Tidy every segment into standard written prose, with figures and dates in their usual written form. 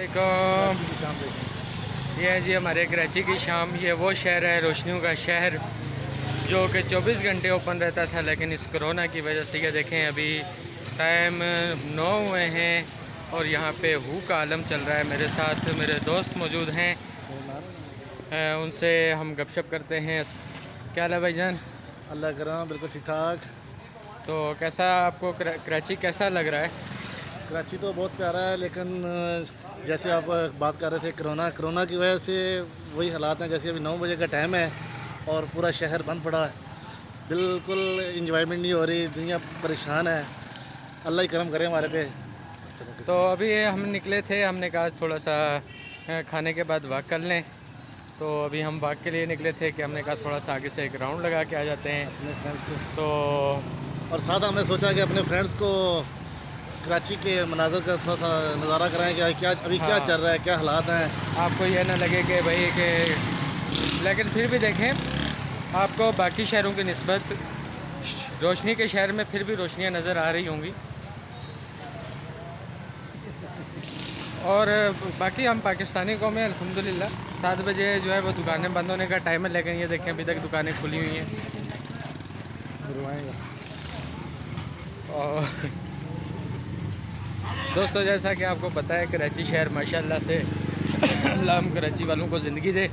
वालेकुम। ये है जी हमारे कराची की शाम। ये वो शहर है, रोशनियों का शहर, जो कि 24 घंटे ओपन रहता था, लेकिन इस कोरोना की वजह से ये देखें अभी टाइम 9 हुए हैं और यहाँ पे हू का आलम चल रहा है। मेरे साथ मेरे दोस्त मौजूद हैं, उनसे हम गपशप करते हैं। क्या हाल है भाईजान? अल्लाह करम, बिल्कुल ठीक ठाक। तो कैसा आपको कराची कैसा लग रहा है? कराची तो बहुत प्यारा है, लेकिन जैसे आप बात कर रहे थे कोरोना की वजह से वही हालात हैं। जैसे अभी 9 बजे का टाइम है और पूरा शहर बंद पड़ा है, बिल्कुल इंजॉयमेंट नहीं हो रही, दुनिया परेशान है। अल्लाह ही करम करे हमारे पे। तो अभी हम निकले थे, हमने कहा थोड़ा सा खाने के बाद वॉक कर लें। तो अभी हम वॉक के लिए निकले थे कि हमने कहा थोड़ा सा आगे से एक राउंड लगा के आ जाते हैं। अपने फ्रेंड्स को, तो और साथ हमने सोचा कि अपने फ्रेंड्स को कराची के मनाज़र का थोड़ा सा नज़ारा कराएं कि क्या अभी क्या हाँ, चल रहा है, क्या हालात हैं। आपको यह ना लगे कि भाई कि, लेकिन फिर भी देखें, आपको बाकी शहरों की निस्बत रोशनी के शहर में फिर भी रोशनियाँ नज़र आ रही होंगी। और बाकी हम पाकिस्तानी कौम हैं अल्हम्दुलिल्लाह। 7 बजे जो है वो दुकानें बंद होने का टाइम है, लेकिन ये देखें अभी तक दुकानें खुली हुई हैं। और दोस्तों, जैसा कि आपको पता है, कराची शहर माशाल्लाह से अल्लाह हम कराची वालों को ज़िंदगी दे।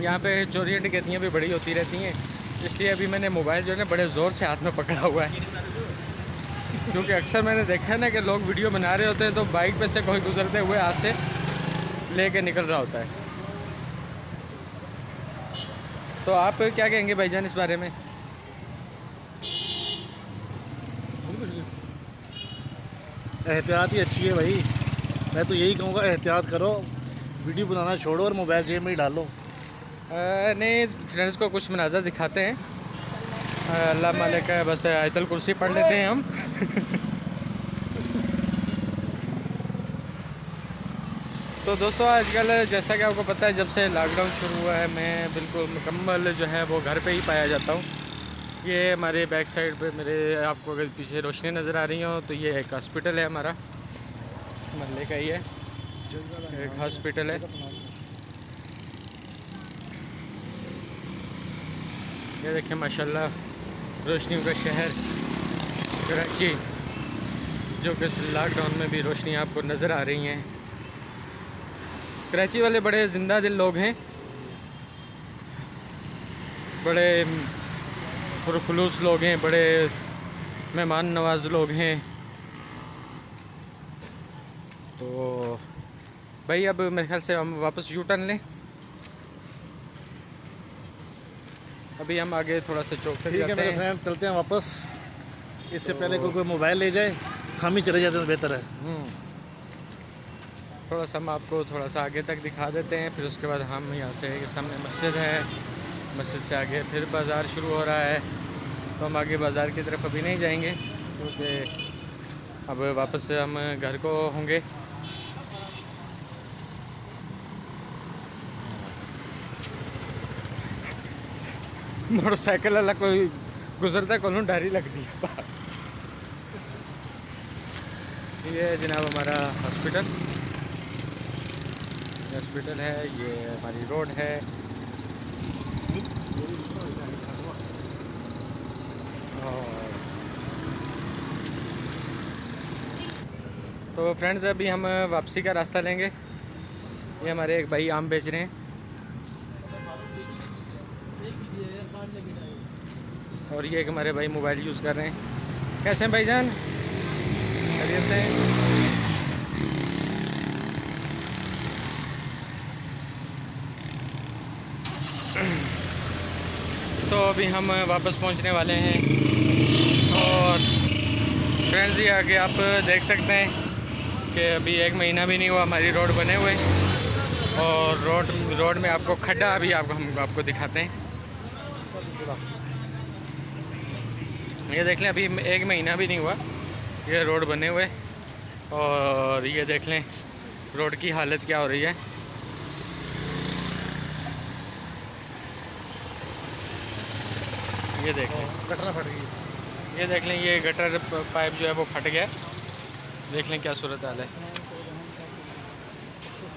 यहाँ पे चोरियाँ डकैतियाँ भी बड़ी होती रहती हैं, इसलिए अभी मैंने मोबाइल जो है ना बड़े ज़ोर से हाथ में पकड़ा हुआ है, क्योंकि अक्सर मैंने देखा है ना कि लोग वीडियो बना रहे होते हैं तो बाइक पे से कोई गुजरते हुए हाथ से लेके निकल रहा होता है। तो आप क्या कहेंगे भाईजान इस बारे में? एहतियात ही अच्छी है भाई। मैं तो यही कहूँगा, एहतियात करो, वीडियो बनाना छोड़ो और मोबाइल जेब में ही डालो। नहीं, फ्रेंड्स को कुछ मनाज़र दिखाते हैं। अल्लाह मालिक है, बस आयतल कुर्सी पढ़ लेते हैं हम। तो दोस्तों, आजकल जैसा कि आपको पता है, जब से लॉकडाउन शुरू हुआ है, मैं बिल्कुल मुकम्मल जो है वो घर पे ही पाया जाता हूँ। ये हमारे बैक साइड पे मेरे, आपको अगर पीछे रोशनी नज़र आ रही हो तो ये एक हॉस्पिटल है, हमारा महल्ले का ही है, एक हॉस्पिटल है। ये देखें माशाल्लाह, रोशनियों का शहर कराची, जो कि लॉकडाउन में भी रोशनी आपको नज़र आ रही हैं। कराची वाले बड़े ज़िंदा दिल लोग हैं, बड़े पुरखुलूस लोग हैं, बड़े मेहमान नवाज लोग हैं। तो भाई अब मेरे ख्याल से हम वापस यू टर्न लें। अभी हम आगे थोड़ा सा चौक तक ठीक है जाते मेरे हैं। फ्रेंड, चलते हैं वापस। इससे पहले कोई मोबाइल ले जाए, हम ही चले जाते तो बेहतर है। थोड़ा सा हम आपको थोड़ा सा आगे तक दिखा देते हैं, फिर उसके बाद हम यहाँ से, ये सामने मस्जिद है, मस्जिद से आगे फिर बाज़ार शुरू हो रहा है। तो हम आगे बाज़ार की तरफ अभी नहीं जाएंगे, क्योंकि अब वापस हम घर को होंगे। मोटरसाइकिल वाला कोई गुजरता को डारी लगती है। ये है जनाब हमारा हॉस्पिटल है, ये हमारी रोड है। और तो फ्रेंड्स, अभी हम वापसी का रास्ता लेंगे। ये हमारे एक भाई आम बेच रहे हैं, और ये एक हमारे भाई मोबाइल यूज़ कर रहे हैं। कैसे हैं भाईजान? खैरियत से? तो अभी हम वापस पहुंचने वाले हैं। और फ्रेंड्स, ये आगे आप देख सकते हैं कि अभी 1 महीना भी नहीं हुआ हमारी रोड बने हुए, और रोड में आपको खड्डा अभी हम आपको दिखाते हैं। ये देख लें, अभी 1 महीना भी नहीं हुआ ये रोड बने हुए, और ये देख लें रोड की हालत क्या हो रही है। ये देख लें, गटर फट गई। ये देख लें, ये गटर पाइप जो है वो फट गया। देख लें क्या सूरत हाल है।